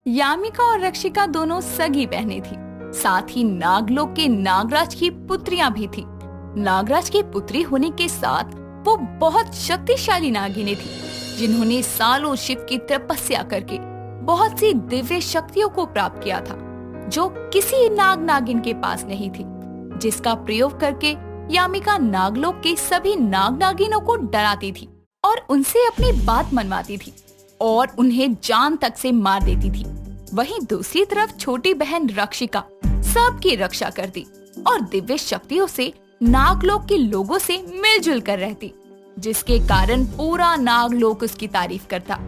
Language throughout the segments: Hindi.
यामिका और रक्षिका दोनों सगी बहनें थी। साथ ही नागलोक के नागराज की पुत्रियां भी थी। नागराज की पुत्री होने के साथ वो बहुत शक्तिशाली नागिनें थी, जिन्होंने सालों शिव की तपस्या करके बहुत सी दिव्य शक्तियों को प्राप्त किया था, जो किसी नाग नागिन के पास नहीं थी। जिसका प्रयोग करके यामिका नागलोक के सभी नाग नागिनों को डराती थी और उनसे अपनी बात मनवाती थी और उन्हें जान तक से मार देती थी। वहीं दूसरी तरफ छोटी बहन रक्षिका सबकी रक्षा करती और दिव्य शक्तियों से नागलोक के लोगों से मिलजुल कर रहती, जिसके कारण पूरा नागलोक उसकी तारीफ करता।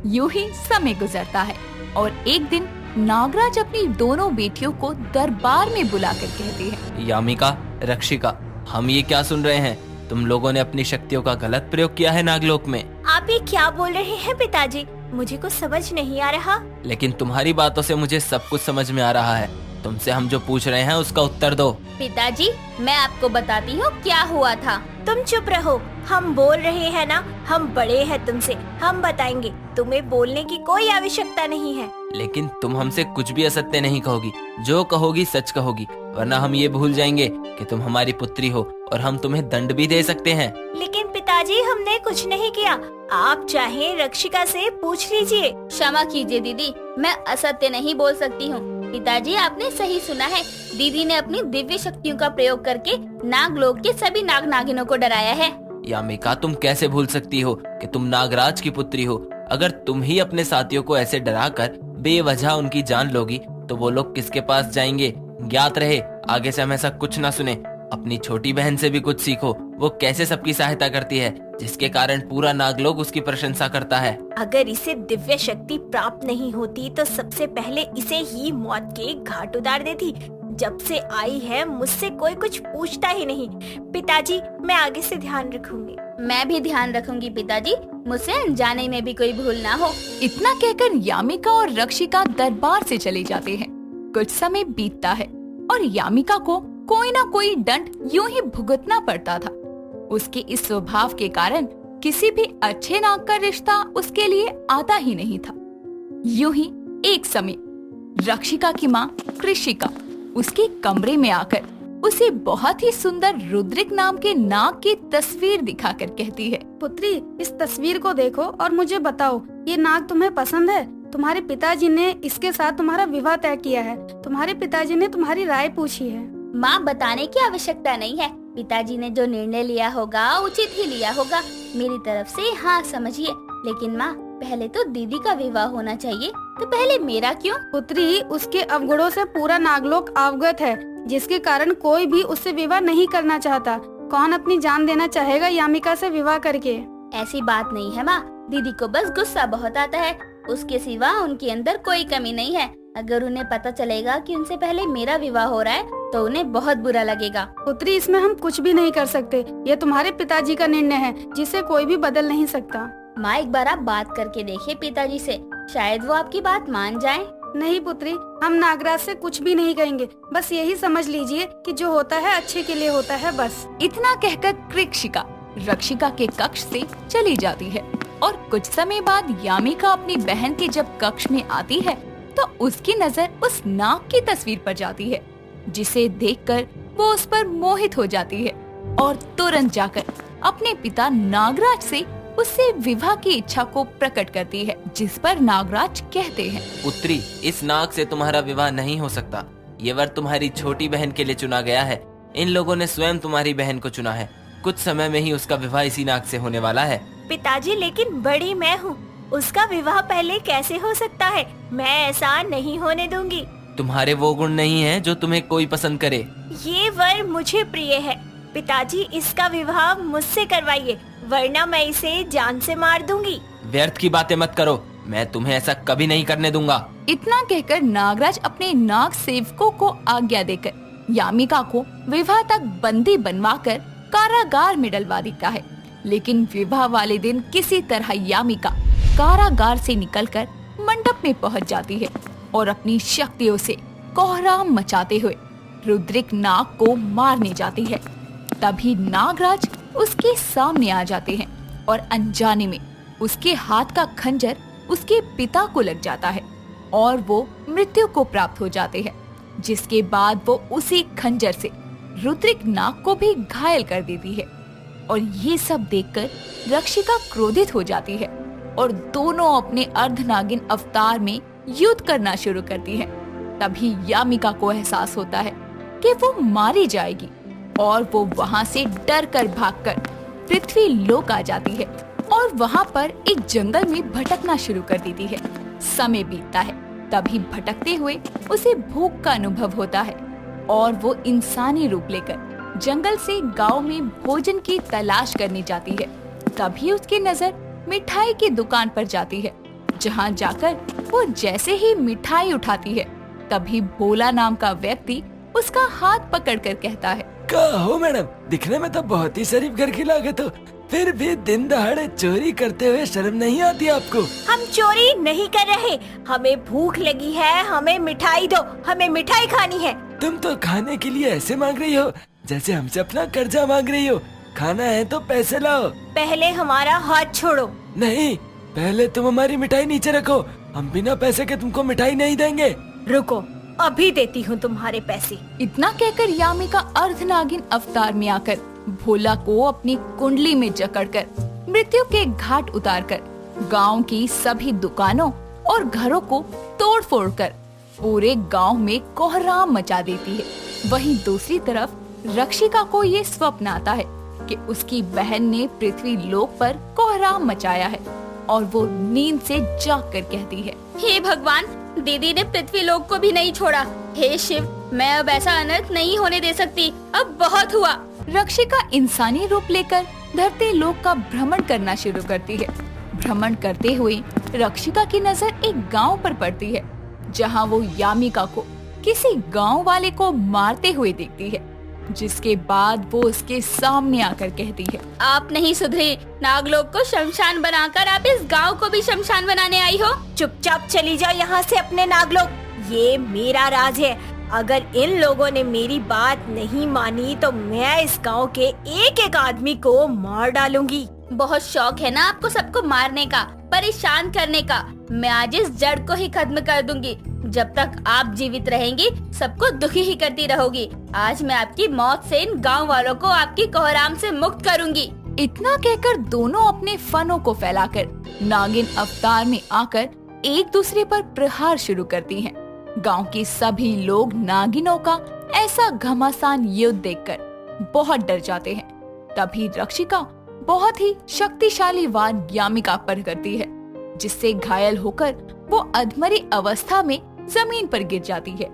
यूं ही समय गुजरता है और एक दिन नागराज अपनी दोनों बेटियों को दरबार में बुलाकर कहते हैं, यामिका, रक्षिका, हम ये क्या सुन रहे हैं? तुम लोगों ने अपनी शक्तियों का गलत प्रयोग किया है नागलोक में। आप ये क्या बोल रहे हैं पिताजी? मुझे कुछ समझ नहीं आ रहा। लेकिन तुम्हारी बातों से मुझे सब कुछ समझ में आ रहा है। तुमसे हम जो पूछ रहे हैं उसका उत्तर दो। पिताजी, मैं आपको बताती हूँ क्या हुआ था। तुम चुप रहो, हम बोल रहे हैं ना, हम बड़े हैं तुमसे, हम बताएंगे। तुम्हें बोलने की कोई आवश्यकता नहीं है। लेकिन तुम हमसे कुछ भी असत्य नहीं कहोगी, जो कहोगी सच कहोगी, वरना हम ये भूल जाएंगे कि तुम हमारी पुत्री हो और हम तुम्हें दंड भी दे सकते हैं। लेकिन पिताजी, हमने कुछ नहीं किया। आप चाहे रक्षिका से पूछ लीजिए। क्षमा कीजिए दीदी, मैं असत्य नहीं बोल सकती हूँ। पिताजी, आपने सही सुना है। दीदी ने अपनी दिव्य शक्तियों का प्रयोग करके नागलोक के सभी नाग नागिनों को डराया है। यामिका, तुम कैसे भूल सकती हो कि तुम नागराज की पुत्री हो? अगर तुम ही अपने साथियों को ऐसे डराकर बेवजह उनकी जान लोगी तो वो लोग किसके पास जाएंगे? ज्ञात रहे, आगे से हम ऐसा कुछ ना सुने। अपनी छोटी बहन से भी कुछ सीखो, वो कैसे सबकी सहायता करती है, जिसके कारण पूरा नागलोक उसकी प्रशंसा करता है। अगर इसे दिव्य शक्ति प्राप्त नहीं होती तो सबसे पहले इसे ही मौत के घाट उतार देती। जब से आई है मुझसे कोई कुछ पूछता ही नहीं। पिताजी, मैं आगे से ध्यान रखूंगी। मैं भी ध्यान रखूंगी पिताजी, मुझसे अनजाने में भी कोई भूल ना हो। इतना कहकर यामिका और रक्षिका दरबार से चले जाते हैं। कुछ समय बीतता है और यामिका को कोई ना कोई दंड यूं ही भुगतना पड़ता था। उसके इस स्वभाव के कारण किसी भी अच्छे नाग का रिश्ता उसके लिए आता ही नहीं था। यूं ही एक समय रक्षिका की माँ कृषिका उसके कमरे में आकर उसे बहुत ही सुंदर रुद्रिक नाम के नाग की तस्वीर दिखाकर कहती है, पुत्री, इस तस्वीर को देखो और मुझे बताओ, ये नाग तुम्हें पसंद है? तुम्हारे पिताजी ने इसके साथ तुम्हारा विवाह तय किया है। तुम्हारे पिताजी ने तुम्हारी राय पूछी है। माँ, बताने की आवश्यकता नहीं है। पिताजी ने जो निर्णय लिया होगा उचित ही लिया होगा। मेरी तरफ से हाँ समझिए। लेकिन माँ, पहले तो दीदी का विवाह होना चाहिए, तो पहले मेरा क्यों? पुत्री, उसके अवगुणों से पूरा नागलोक अवगत है, जिसके कारण कोई भी उससे विवाह नहीं करना चाहता। कौन अपनी जान देना चाहेगा यामिका से विवाह करके? ऐसी बात नहीं है माँ, दीदी को बस गुस्सा बहुत आता है। उसके सिवा उनके अंदर कोई कमी नहीं है। अगर उन्हें पता चलेगा कि उनसे पहले मेरा विवाह हो रहा है तो उन्हें बहुत बुरा लगेगा। पुत्री, इसमें हम कुछ भी नहीं कर सकते। ये तुम्हारे पिताजी का निर्णय है, जिसे कोई भी बदल नहीं सकता। माँ, एक बार आप बात करके देखिए पिताजी से, शायद वो आपकी बात मान जाएं। नहीं पुत्री, हम नागराज से कुछ भी नहीं कहेंगे। बस यही समझ लीजिए कि जो होता है अच्छे के लिए होता है, बस। इतना कहकर कृषिका रक्षिका के कक्ष से चली जाती है और कुछ समय बाद यामिका अपनी बहन के जब कक्ष में आती है तो उसकी नजर उस नाग की तस्वीर पर जाती है, जिसे देखकर वो उस पर मोहित हो जाती है और तुरंत जाकर अपने पिता नागराज से उससे विवाह की इच्छा को प्रकट करती है, जिस पर नागराज कहते हैं, पुत्री, इस नाग से तुम्हारा विवाह नहीं हो सकता। ये वर तुम्हारी छोटी बहन के लिए चुना गया है। इन लोगों ने स्वयं तुम्हारी बहन को चुना है। कुछ समय में ही उसका विवाह इसी नाग से होने वाला है। पिताजी, लेकिन बड़ी मैं हूँ, उसका विवाह पहले कैसे हो सकता है? मैं ऐसा नहीं होने दूंगी। तुम्हारे वो गुण नहीं है जो तुम्हें कोई पसंद करे। ये वर मुझे प्रिय है। पिताजी, इसका विवाह मुझसे करवाइए, वरना मैं इसे जान से मार दूंगी। व्यर्थ की बातें मत करो, मैं तुम्हें ऐसा कभी नहीं करने दूंगा। इतना कहकर नागराज अपने नाग सेवकों को आज्ञा देकर यामिका को विवाह तक बंदी बनवाकर कारागार में डलवा देता है। लेकिन विवाह वाले दिन किसी तरह यामिका कारागार से निकलकर मंडप में पहुंच जाती है और अपनी शक्तियों से कोहराम मचाते हुए रुद्रिक नाग को मारने जाती है। तभी नागराज उसके सामने आ जाते हैं और अनजाने में उसके हाथ का खंजर उसके पिता को लग जाता है और वो मृत्यु को प्राप्त हो जाते हैं, जिसके बाद वो उसी खंजर से रुद्रिक नाग को भी घायल कर देती है। और ये सब देखकर रक्षिका क्रोधित हो जाती है और दोनों अपने अर्धनागिन अवतार में युद्ध करना शुरू करती हैं। तभी यामिका को एहसास होता है कि वो मारी जाएगी और वो वहाँ से डर कर भागकर पृथ्वी लोक आ जाती है और वहाँ पर एक जंगल में भटकना शुरू कर देती है। समय बीतता है, तभी भटकते हुए उसे भूख का अनुभव होता है और वो इंसानी रूप लेकर जंगल से गांव में भोजन की तलाश करने जाती है। तभी उसकी नजर मिठाई की दुकान पर जाती है, जहां जाकर वो जैसे ही मिठाई उठाती है, तभी भोला नाम का व्यक्ति उसका हाथ पकड़कर कहता है, क्या हो मैडम, दिखने में तो बहुत ही शरीफ घर की लागत हो, फिर भी दिन दहाड़े चोरी करते हुए शर्म नहीं आती आपको? हम चोरी नहीं कर रहे, हमें भूख लगी है, हमें मिठाई दो, हमें मिठाई खानी है। तुम तो खाने के लिए ऐसे मांग रही हो जैसे हमसे अपना कर्जा मांग रही हो। खाना है तो पैसे लाओ। पहले हमारा हाथ छोड़ो। नहीं, पहले तुम हमारी मिठाई नीचे रखो, हम बिना पैसे के तुमको मिठाई नहीं देंगे। रुको, अभी देती हूँ तुम्हारे पैसे। इतना कहकर यामिका अर्धनागिन अवतार में आकर भोला को अपनी कुंडली में जकड़कर मृत्यु के घाट उतारकर गांव की सभी दुकानों और घरों को तोड़ फोड़ कर पूरे गांव में कोहराम मचा देती है। वहीं दूसरी तरफ रक्षिका को ये स्वप्न आता है कि उसकी बहन ने पृथ्वी लोक पर कोहराम मचाया है और वो नींद से जाग कर कहती है, हे भगवान, दीदी ने पृथ्वी लोक को भी नहीं छोड़ा। हे शिव, मैं अब ऐसा अनर्थ नहीं होने दे सकती, अब बहुत हुआ। रक्षिका इंसानी रूप लेकर धरती लोक का भ्रमण करना शुरू करती है। भ्रमण करते हुए रक्षिका की नजर एक गांव पर पड़ती है, जहां वो यामिका को किसी गांव वाले को मारते हुए देखती है, जिसके बाद वो उसके सामने आकर कहती है, आप नहीं सुधरे, नागलोक को शमशान बनाकर आप इस गांव को भी शमशान बनाने आई हो। चुपचाप चली जाओ यहाँ से अपने नागलोक, ये मेरा राज है। अगर इन लोगों ने मेरी बात नहीं मानी तो मैं इस गांव के एक एक आदमी को मार डालूंगी। बहुत शौक है ना आपको सबको मारने का, परेशान करने का। मैं आज इस जड़ को ही खत्म कर दूंगी। जब तक आप जीवित रहेंगी सबको दुखी ही करती रहोगी। आज मैं आपकी मौत से इन गांव वालों को आपकी कोहराम से मुक्त करूंगी। इतना कहकर दोनों अपने फनों को फैलाकर नागिन अवतार में आकर एक दूसरे पर प्रहार शुरू करती हैं। गांव के सभी लोग नागिनों का ऐसा घमासान युद्ध देखकर बहुत डर जाते हैं। तभी रक्षिका बहुत ही शक्तिशाली वार यामिका पर करती है, जिससे घायल होकर वो अधमरी अवस्था में जमीन पर गिर जाती है।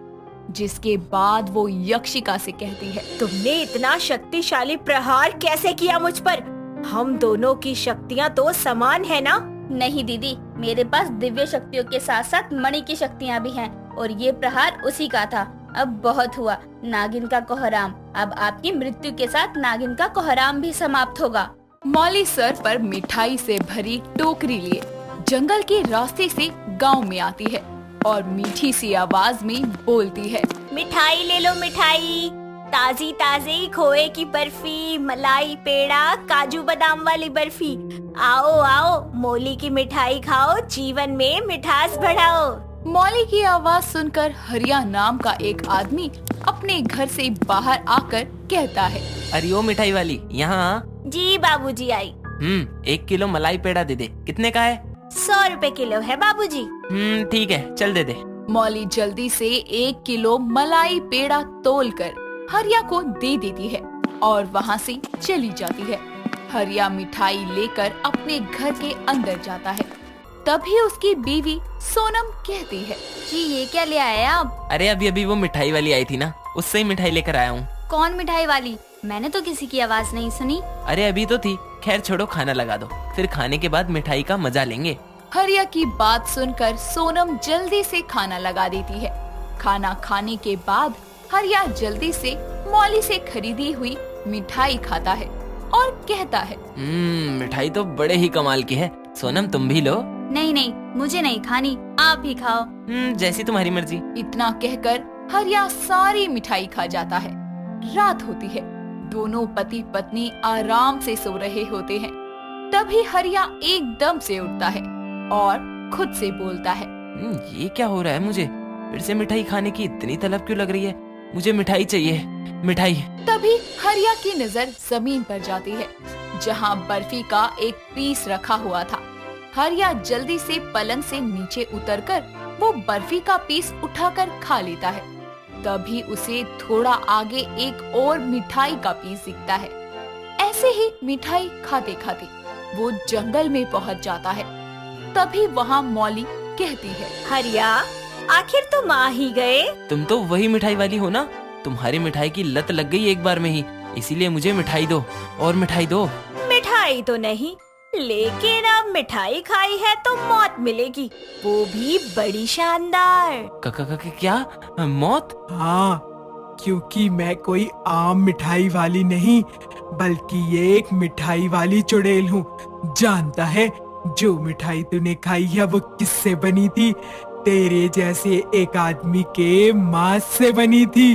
जिसके बाद वो यक्षिका से कहती है, तुमने इतना शक्तिशाली प्रहार कैसे किया मुझ पर? हम दोनों की शक्तियाँ तो समान है ना? नहीं दीदी, मेरे पास दिव्य शक्तियों के साथ साथ मणि की शक्तियाँ भी हैं और ये प्रहार उसी का था। अब बहुत हुआ, नागिन का कोहराम। अब आपकी मृत्यु के साथ नागिन का कोहराम भी समाप्त होगा। मौली सर पर मिठाई से भरी टोकरी लिए जंगल के रास्ते से गांव में आती है और मीठी सी आवाज में बोलती है, मिठाई ले लो मिठाई, ताजी ताजी खोए की बर्फी, मलाई पेड़ा, काजू बादाम वाली बर्फी। आओ आओ, मौली की मिठाई खाओ, जीवन में मिठास बढ़ाओ। मौली की आवाज सुनकर हरिया नाम का एक आदमी अपने घर से बाहर आकर कहता है, अरे ओ मिठाई वाली, यहाँ। जी बाबूजी आई। 1 किलो मलाई पेड़ा दे दे। कितने का है? 100 रुपए किलो है बाबूजी। ठीक है, चल दे दे। मौली जल्दी से 1 किलो मलाई पेड़ा तोलकर हरिया को दे देती है और वहाँ से चली जाती है। हरिया मिठाई लेकर अपने घर के अंदर जाता है। तभी उसकी बीवी सोनम कहती है, जी ये क्या ले आए आप? अरे अभी अभी वो मिठाई वाली आई थी ना, उससे ही मिठाई लेकर आया हूँ। कौन मिठाई वाली? मैंने तो किसी की आवाज नहीं सुनी। अरे अभी तो थी। खैर छोड़ो, खाना लगा दो, फिर खाने के बाद मिठाई का मजा लेंगे। हरिया की बात सुनकर सोनम जल्दी से खाना लगा देती है। खाना खाने के बाद हरिया जल्दी से मौली से खरीदी हुई मिठाई खाता है और कहता है, मिठाई तो बड़े ही कमाल की है। सोनम तुम भी लो। नहीं नहीं, मुझे नहीं खानी, आप ही खाओ। जैसी तुम्हारी मर्जी। इतना कहकर हरिया सारी मिठाई खा जाता है। रात होती है, दोनों पति पत्नी आराम से सो रहे होते हैं। तभी हरिया एकदम से उठता है और खुद से बोलता है, ये क्या हो रहा है? मुझे फिर से मिठाई खाने की इतनी तलब क्यों लग रही है? मुझे मिठाई चाहिए, मिठाई। तभी हरिया की नजर जमीन पर जाती है जहाँ बर्फी का एक पीस रखा हुआ था। हरिया जल्दी से पलंग से नीचे उतरकर वो बर्फी का पीस उठाकर खा लेता है। तभी उसे थोड़ा आगे एक और मिठाई का पीस दिखता है। ऐसे ही मिठाई खाते खाते वो जंगल में पहुंच जाता है। तभी वहाँ मौली कहती है, हरिया, आखिर तुम आ ही गए। तुम तो वही मिठाई वाली हो ना? तुम्हारी मिठाई की लत लग गई एक बार में ही, इसीलिए मुझे मिठाई दो और मिठाई दो। मिठाई तो नहीं, लेकिन अब मिठाई खाई है तो मौत मिलेगी, वो भी बड़ी शानदार। क्या मौत? हाँ, क्योंकि मैं कोई आम मिठाई वाली नहीं, बल्कि ये एक मिठाई वाली चुड़ैल हूँ। जानता है जो मिठाई तूने खाई है वो किससे बनी थी? तेरे जैसे एक आदमी के मांस से बनी थी।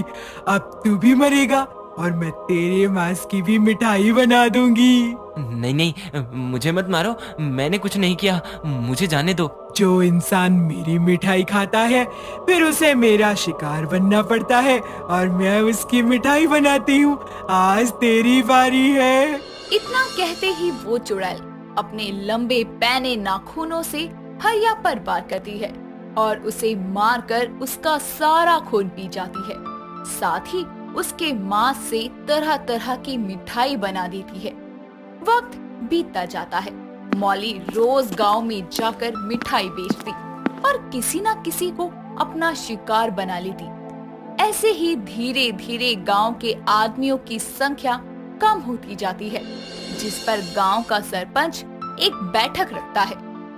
अब तू भी मरेगा और मैं तेरे मांस की भी मिठाई बना दूंगी। नहीं नहीं, मुझे मत मारो, मैंने कुछ नहीं किया, मुझे जाने दो। जो इंसान मेरी मिठाई खाता है फिर उसे मेरा शिकार बनना पड़ता है और मैं उसकी मिठाई बनाती हूँ। आज तेरी बारी है। इतना कहते ही वो चुड़ैल अपने लंबे पैने नाखूनों से हरिया पर वार करती है और उसे मारकर उसका सारा खून पी जाती है। साथ ही उसके मांस से तरह तरह की मिठाई बना देती है। वक्त बीतता जाता है। मौली रोज गांव में जाकर मिठाई बेचती और किसी न किसी को अपना शिकार बना लेती। ऐसे ही धीरे धीरे गांव के आदमियों की संख्या कम होती जाती है, जिस पर गांव का सरपंच एक बैठक रखता है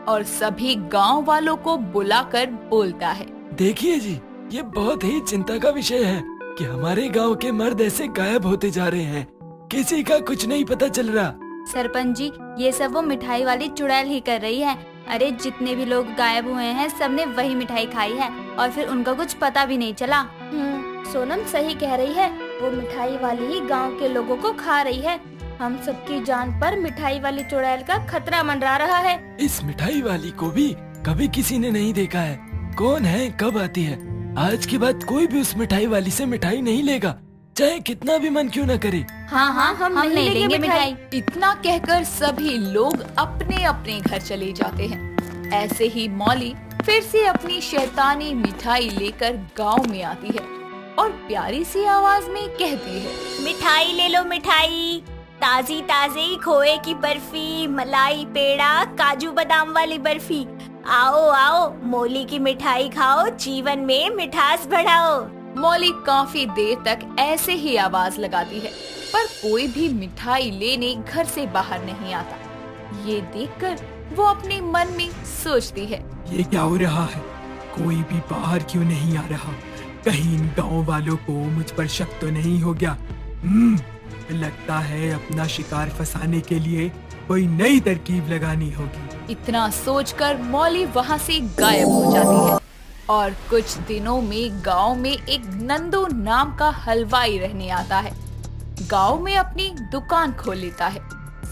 और सभी गांव वालों को बुलाकर बोलता है, देखिए जी, ये बहुत ही चिंता का विषय है कि हमारे गांव के मर्द ऐसे गायब होते जा रहे हैं, किसी का कुछ नहीं पता चल रहा। सरपंच जी, ये सब वो मिठाई वाली चुड़ैल ही कर रही है। अरे जितने भी लोग गायब हुए हैं सबने वही मिठाई खाई है और फिर उनका कुछ पता भी नहीं चला। सोनम सही कह रही है, वो मिठाई वाली ही गांव के लोगों को खा रही है। हम सबकी जान पर मिठाई वाली चुड़ैल का खतरा मंडरा रहा है। इस मिठाई वाली को भी कभी किसी ने नहीं देखा है, कौन है, कब आती है। आज के बाद कोई भी उस मिठाई वाली से मिठाई नहीं लेगा, चाहे कितना भी मन क्यों न करे। हाँ हाँ, हम नहीं लेंगे मिठाई। इतना कहकर सभी लोग अपने अपने घर चले जाते हैं। ऐसे ही मौली फिर से अपनी शैतानी मिठाई लेकर गांव में आती है और प्यारी सी आवाज में कहती है, मिठाई ले लो मिठाई, ताजी ताजी खोए की बर्फी, मलाई पेड़ा, काजू बादाम वाली बर्फी। आओ आओ, मौली की मिठाई खाओ, जीवन में मिठास बढ़ाओ। मौली काफी देर तक ऐसे ही आवाज लगाती है, पर कोई भी मिठाई लेने घर से बाहर नहीं आता। ये देखकर वो अपने मन में सोचती है, ये क्या हो रहा है? कोई भी बाहर क्यों नहीं आ रहा? कहीं इन गाँव वालों को मुझ पर शक तो नहीं हो गया? लगता है अपना शिकार फंसाने के लिए कोई नई तरकीब लगानी होगी। इतना सोचकर मौली वहाँ से गायब हो जाती है और कुछ दिनों में गांव में एक नंदू नाम का हलवाई रहने आता है। गांव में अपनी दुकान खोल लेता है।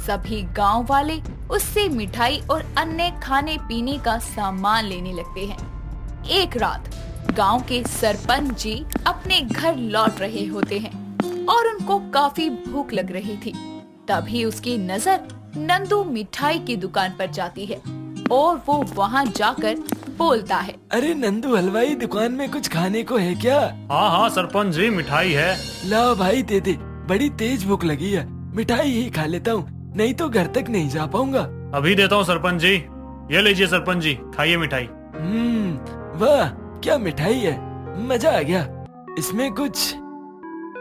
सभी गांव वाले उससे मिठाई और अन्य खाने पीने का सामान लेने लगते हैं। एक रात गांव के सरपंच जी अपने घर लौट रहे होते हैं और उनको काफी भूख लग रही थी। तभी उसकी नजर नंदू मिठाई की दुकान पर जाती है और वो वहाँ जाकर बोलता है, अरे नंदू हलवाई, दुकान में कुछ खाने को है क्या? हाँ हाँ सरपंच जी, मिठाई है। लाओ भाई, दे दे, बड़ी तेज भूख लगी है, मिठाई ही खा लेता हूँ, नहीं तो घर तक नहीं जा पाऊंगा। अभी देता हूँ सरपंच जी, ये लीजिए सरपंच जी, खाइए मिठाई। वाह, क्या मिठाई है, मजा आ गया। इसमें कुछ,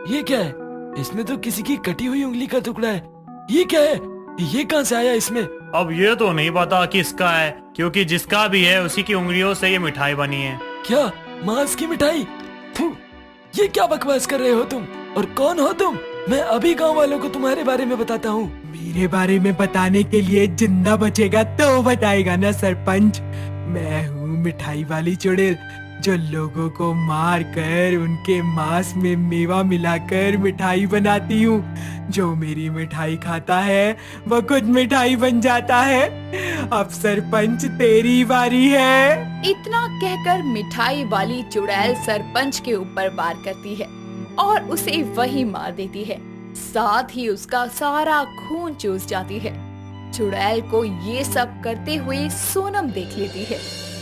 ये क्या है? इसमें तो किसी की कटी हुई उंगली का टुकड़ा है। ये क्या है? ये कहाँ से आया इसमें? अब ये तो नहीं पता किसका है, क्योंकि जिसका भी है उसी की उंगलियों से ये मिठाई बनी है। क्या मांस की मिठाई? थू, ये क्या बकवास कर रहे हो तुम? और कौन हो तुम? मैं अभी गांव वालों को तुम्हारे बारे में बताता हूँ। मेरे बारे में बताने के लिए जिंदा बचेगा तो बताएगा ना सरपंच। मैं हूँ मिठाई वाली चुड़ैल, जो लोगों को मार कर उनके मांस में मेवा मिलाकर मिठाई बनाती हूँ। जो मेरी मिठाई खाता है वो खुद मिठाई बन जाता है। अब सरपंच तेरी बारी है। इतना कहकर मिठाई वाली चुड़ैल सरपंच के ऊपर वार करती है और उसे वही मार देती है। साथ ही उसका सारा खून चूस जाती है। चुड़ैल को ये सब करते हुए सोनम देख लेती है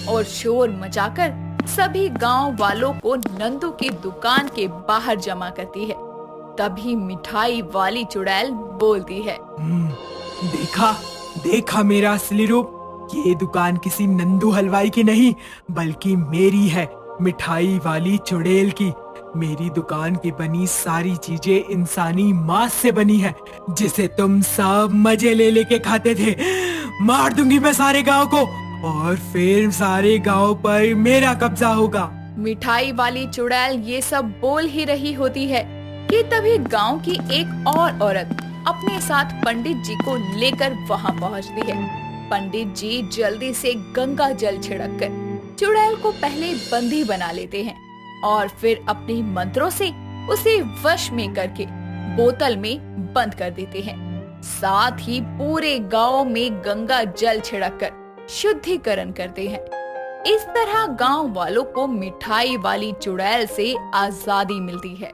और शोर मचाकर सभी गांव वालों को नंदू की दुकान के बाहर जमा करती है। तभी मिठाई वाली चुड़ैल बोलती है, देखा देखा मेरा असली रूप। ये दुकान किसी नंदू हलवाई की नहीं बल्कि मेरी है, मिठाई वाली चुड़ैल की। मेरी दुकान की बनी सारी चीजें इंसानी मांस से बनी है, जिसे तुम सब मजे ले लेके खाते थे। मार दूंगी मैं सारे गांव को और फिर सारे गांव पर मेरा कब्जा होगा। मिठाई वाली चुड़ैल ये सब बोल ही रही होती है कि तभी गांव की एक और औरत अपने साथ पंडित जी को लेकर वहां पहुंचती है। पंडित जी जल्दी से गंगा जल छिड़ककर चुड़ैल को पहले बंदी बना लेते हैं और फिर अपने मंत्रों से उसे वश में करके बोतल में बंद कर देते हैं। साथ ही पूरे गांव में गंगा जल छिड़ककर शुद्धिकरण करते हैं। इस तरह गांव वालों को मिठाई वाली चुड़ैल से आजादी मिलती है।